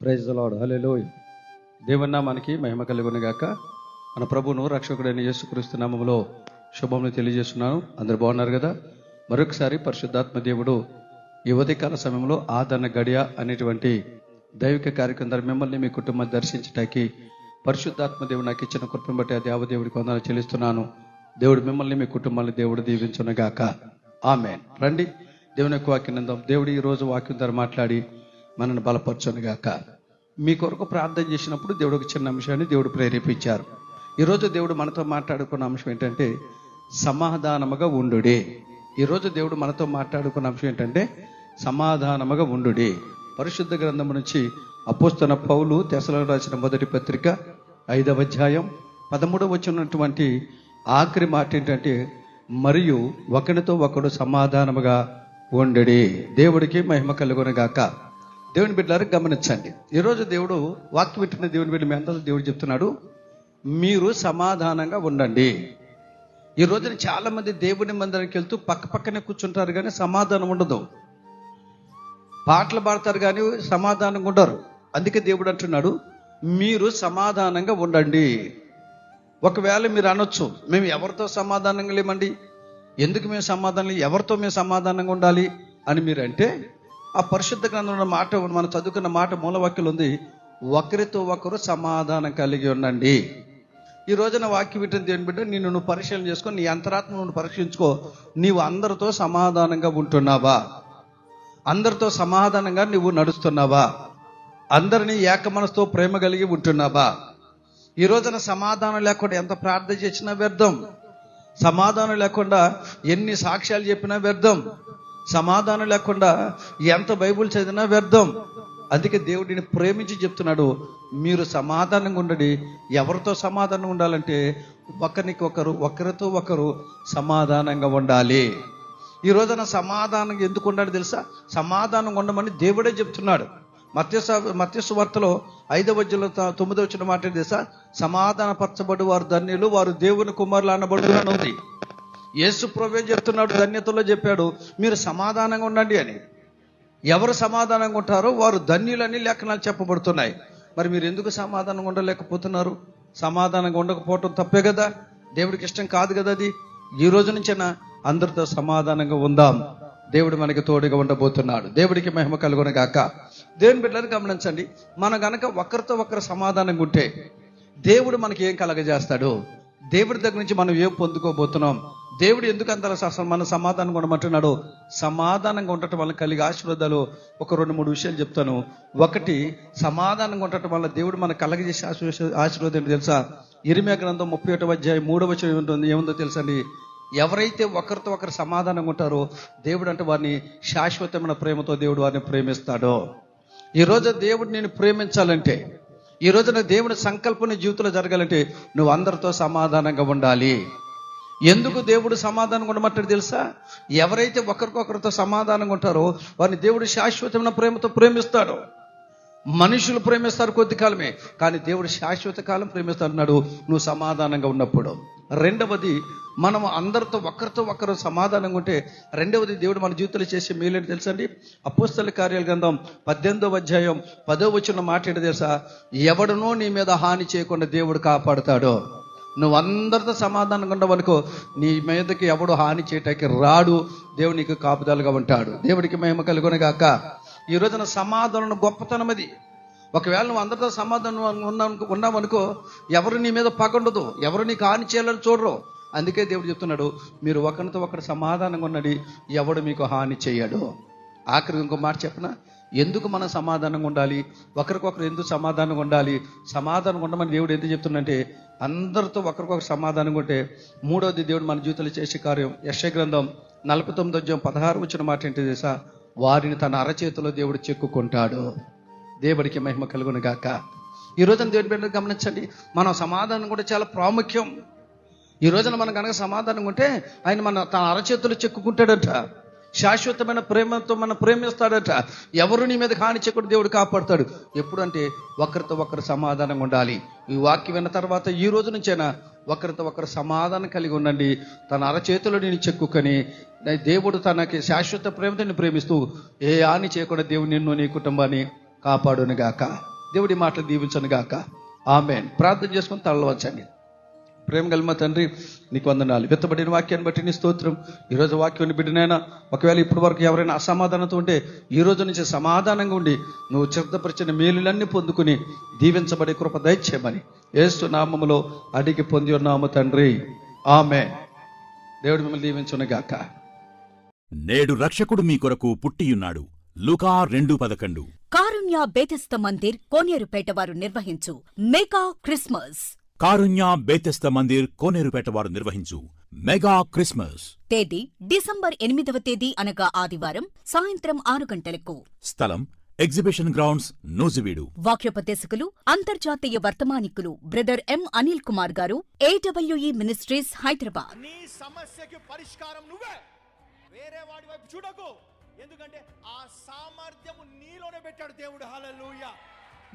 Praise the lord, హల్లెలూయా. దేవుని నామానికి మహిమ కలుగును గాక. మన ప్రభువును రక్షకుడైన యేసుక్రీస్తు నామములో శుభములు తెలియజేస్తున్నాను. అందరు బాగున్నారు కదా? మరొకసారి పరిశుద్ధాత్మ దేవుడు ఈ ఉదయకాల సమయంలో ఆదరణ గడియ అనేటువంటి దైవిక కార్యక్రమం ద్వారా మిమ్మల్ని మీ కుటుంబాన్ని దర్శించడానికి పరిశుద్ధాత్మ దేవుడు నాకు ఇచ్చిన కృపను బట్టి ఆ దేవదేవుడికి వందనాలు చెల్లిస్తున్నాను. దేవుడు మిమ్మల్ని మీ కుటుంబాన్ని దేవుడు దీవించునుగాక. ఆమేన్. రండి దేవుని యొక్క వాక్యం విందాం. దేవుడు ఈ రోజు వాక్యం ద్వారా మాట్లాడి మనల్ని బలపరచునుగాక. మీ కొరకు ప్రార్థన చేసినప్పుడు దేవుడు ఒక చిన్న అంశాన్ని దేవుడు ప్రేరేపించారు. ఈరోజు దేవుడు మనతో మాట్లాడుకున్న అంశం ఏంటంటే సమాధానముగా ఉండుడే. ఈరోజు దేవుడు మనతో మాట్లాడుకున్న అంశం ఏంటంటే సమాధానముగా ఉండుడే. పరిశుద్ధ గ్రంథం నుంచి అపోస్తలుడైన పౌలు తెస్సలోనికీయులకు రాసిన మొదటి పత్రిక 5వ అధ్యాయం 13వ వచనటువంటి ఆఖరి మాట ఏంటంటే మరియు ఒకరితో ఒకడు సమాధానముగా ఉండుడి. దేవుడికి మహిమ కలుగునుగాక. దేవుని బిడ్డలారా గమనించండి. ఈరోజు దేవుడు వాక్యం వింటున్న దేవుని బిడ్డ మీ అందరూ దేవుడు చెప్తున్నాడు, మీరు సమాధానంగా ఉండండి. ఈ రోజున చాలా మంది దేవుని మందిరానికి వెళ్తూ పక్కనే కూర్చుంటారు కానీ సమాధానం ఉండదు. పాటలు పాడతారు కానీ సమాధానంగా ఉండరు. అందుకే దేవుడు అంటున్నాడు, మీరు సమాధానంగా ఉండండి. ఒకవేళ మీరు అనొచ్చు, మేము ఎవరితో సమాధానంగా లేమండి, ఎందుకు మేము సమాధానం, ఎవరితో మేము సమాధానంగా ఉండాలి అని మీరు అంటే, ఆ పరిశుద్ధ గ్రంథంలో మాట మనం చదువుకున్న మాట మూలవాక్యం ఉంది, ఒకరితో ఒకరు సమాధానం కలిగి ఉండండి. ఈ రోజున వాక్యం వింటున్న దేవుని బిడ్డ, నువ్వు పరిశీలన చేసుకొని నీ అంతరాత్మ నువ్వు పరీక్షించుకో. నీవు అందరితో సమాధానంగా ఉంటున్నావా? అందరితో సమాధానంగా నువ్వు నడుస్తున్నావా? అందరినీ ఏక మనసుతో ప్రేమ కలిగి ఉంటున్నావా? ఈ రోజున సమాధానం లేకుండా ఎంత ప్రార్థన చేసినా వ్యర్థం. సమాధానం లేకుండా ఎన్ని సాక్ష్యాలు చెప్పినా వ్యర్థం. సమాధానం లేకుండా ఎంత బైబుల్ చదివినా వ్యర్థం. అందుకే దేవుడిని ప్రేమించి చెప్తున్నాడు, మీరు సమాధానంగా ఉండండి. ఎవరితో సమాధానంగా ఉండాలంటే ఒకరితో ఒకరు సమాధానంగా ఉండాలి. ఈ రోజున సమాధానంగా ఎందుకు ఉండాలి తెలుసా? సమాధానంగా ఉండమని దేవుడే చెప్తున్నాడు. మత్తయి సువార్తలో 5వ అధ్యాయంలో 9వ వచనం మాట తెలుసా? సమాధానపరచబడు వారు ధన్యులు, వారు దేవుని కుమారులు అనబడుదురు అని ఉంది. యేసు ప్రభువే చెప్తున్నాడు, ధన్యతలో చెప్పాడు, మీరు సమాధానంగా ఉండండి అని. ఎవరు సమాధానంగా ఉంటారో వారు ధన్యులని లేఖనాలు చెప్పబడుతున్నాయి. మరి మీరు ఎందుకు సమాధానంగా ఉండలేకపోతున్నారు? సమాధానంగా ఉండకపోవటం తప్పే కదా, దేవుడికి ఇష్టం కాదు కదా అది. ఈ రోజు నుంచైనా అందరితో సమాధానంగా ఉందాం. దేవుడు మనకి తోడుగా ఉండబోతున్నాడు. దేవుడికి మహిమ కలుగునుగాక. దేవుని బిడ్డలను గమనించండి, మనం గనక ఒకరితో ఒకరు సమాధానంగా ఉంటే దేవుడు మనకి ఏం కలగజేస్తాడు? దేవుడి దగ్గర నుంచి మనం ఏం పొందుకోబోతున్నాం? దేవుడు ఎందుకు అంత మన సమాధానంగా ఉండమంటున్నాడు? సమాధానంగా ఉండటం వల్ల కలిగే ఆశీర్వాదాలు ఒక 2-3 విషయాలు చెప్తాను. ఒకటి, సమాధానంగా ఉండటం వల్ల దేవుడు మనకు కలగజేసే ఆశీర్వాదం ఏంటో తెలుసా? ఇర్మీయా గ్రంథం 31వ అధ్యాయం 3వ వచనం ఉంటుంది. ఏముందో తెలుసా అండి? ఎవరైతే ఒకరితో ఒకరు సమాధానంగా ఉంటారో దేవుడు అంటే వారిని శాశ్వతమైన ప్రేమతో దేవుడు వారిని ప్రేమిస్తాడో. ఈరోజు దేవుడు నేను ప్రేమించాలంటే, ఈ రోజున దేవుని సంకల్పం నీ జీవితంలో జరగాలంటే నువ్వు అందరితో సమాధానంగా ఉండాలి. ఎందుకు దేవుడు సమాధానంగా ఉండమంటాడు తెలుసా? ఎవరైతే ఒకరికొకరితో సమాధానంగా ఉంటారో వారిని దేవుడు శాశ్వతమైన ప్రేమతో ప్రేమిస్తాడు. మనుషులు ప్రేమిస్తారు కొద్ది కాలమే, కానీ దేవుడు శాశ్వత కాలం ప్రేమిస్తాడు నువ్వు సమాధానంగా ఉన్నప్పుడు. రెండవది, మనం అందరితో ఒకరు సమాధానంగా ఉంటే రెండవది దేవుడు మన జీవితంలో చేసే మేలేంటి తెలుసా అండి? అపోస్తలుల కార్యాల గ్రంథం 18వ అధ్యాయం 10వ వచనం మాట ఏంటో తెలుసా? ఎవడునో నీ మీద హాని చేయకుండా దేవుడు కాపాడుతాడు. నువ్వు అందరితో సమాధానంగా ఉండవనుకో, నీ మీదకి ఎవడు హాని చేయటానికి రాడు. దేవుడు నీకు కాపుదలుగా ఉంటాడు. దేవుడికి మహిమ కలుగునుగాక. ఈ రోజున సమాధానం గొప్పతనం అది. ఒకవేళ నువ్వు అందరితో సమాధానం ఉన్నావనుకో, ఎవరు నీ మీద పగండదు, ఎవరు నీకు హాని చేయాలని చూడరు. అందుకే దేవుడు చెప్తున్నాడు, మీరు ఒకరితో ఒకరు సమాధానంగా ఉన్నది, ఎవడు మీకు హాని చేయడు. ఆఖరికి ఇంకో మాట చెప్పనా? ఎందుకు మనం సమాధానంగా ఉండాలి? ఒకరికొకరు ఎందుకు సమాధానంగా ఉండాలి? సమాధానంగా ఉండమని దేవుడు ఎందుకు చెప్తుందంటే, అందరితో ఒకరికొకరు సమాధానంగా ఉంటే మూడవది దేవుడు మన జీవితంలో చేసే కార్యం. యెషయా గ్రంథం 49వ అధ్యాయం 16వ వచనం మాట ఏంటి తెలుసా? వారిని తన అరచేతిలో దేవుడు చెక్కుకుంటాడు. దేవుడికి మహిమ కలుగునుగాక. ఈ రోజున దేవుడి బిడ్డలు గమనించండి, మనం సమాధానం కూడా చాలా ప్రాముఖ్యం. ఈ రోజున మనం కనుక సమాధానంగా ఉంటే ఆయన తన అరచేతులు చెక్కుకుంటాడట. శాశ్వతమైన ప్రేమతో మనం ప్రేమిస్తాడట. ఎవరు నీ మీద హాని చేయకుండా దేవుడు కాపాడుతాడు. ఎప్పుడంటే ఒకరితో ఒకరు సమాధానంగా ఉండాలి. ఈ వాక్యం విన్న తర్వాత ఈ రోజు నుంచైనా ఒకరితో ఒకరు సమాధానం కలిగి ఉండండి. తన అరచేతులు నేను చెక్కుకొని దేవుడు తనకి శాశ్వత ప్రేమతో ప్రేమిస్తూ ఏ హాని చేయకుండా దేవుడు నిన్ను నీ కుటుంబాన్ని కాపాడునుగాక. దేవుడి మాటలు దీవించను గాక. ఆమేన్. ప్రార్థన చేసుకొని తలవచ్చండి. ప్రేమ గల మా తండ్రి, నీకు వందనాలు. విత్తబడిన వాక్యాన్ని బట్టి నీ స్తోత్రం. ఈరోజు వాక్యాన్ని బిడ్డనైనా ఒకవేళ ఇప్పటి వరకు ఎవరైనా అసమాధానంతో ఉంటే ఈ రోజు నుంచి సమాధానంగా ఉండి నువ్వు చిత్తపరిచిన మేలులన్నీ పొందుకుని దీవించబడే కృప దయచేయమని యేసు నామములో అడిగి పొంది ఉన్నాము తండ్రి. ఆమేన్. దేవుడు మిమ్మల్ని దీవించును గాక. నేడు రక్షకుడు మీ కొరకు పుట్టియున్నాడు. లూకా 2:11. కారుణ్య బేతస్త మందిర్ కోనేరుపేట వారు నిర్వహించు మెగా క్రిస్మస్. కారుణ్య బేతెస్త మందిర్ కోనేరుపేట వారు నిర్వహించు మెగా క్రిస్మస్. తేదీ డిసెంబర్ 8వ తేదీ అనగా ఆదివారం సాయంత్రం 6 గంటలకు. స్థలం ఎగ్జిబిషన్ గ్రౌండ్స్, నూజివీడు. వాక్యోపదేశకులు అంతర్జాతీయ వర్తమానికులు బ్రదర్ ఎం అనిల్ కుమార్ గారు, AWE మినిస్ట్రీస్, హైదరాబాద్. నీ సమస్యకి పరిష్కారం నువ్వే, వేరే వాడి వైపు చూడకు. ఎందుకంటే ఆ సామర్థ్యము నీలోనే పెట్టాడు దేవుడు. హల్లెలూయా.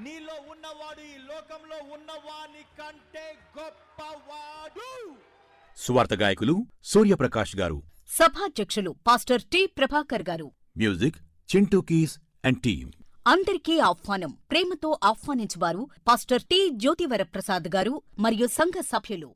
నీలో ఉన్నవాడు ఈ లోకంలో ఉన్నవాని కంటే గొప్పవాడు. సువార్త గాయకులు సూర్యప్రకాష్ గారు. సభాధ్యక్షులు పాస్టర్ టి ప్రభాకర్ గారు. Music Chintu keys and team. అందరికీ ఆహ్వానం. ప్రేమతో ఆహ్వానించువారు పాస్టర్ టి జ్యోతివర ప్రసాద్ గారు మరియు సంఘ సభ్యులు.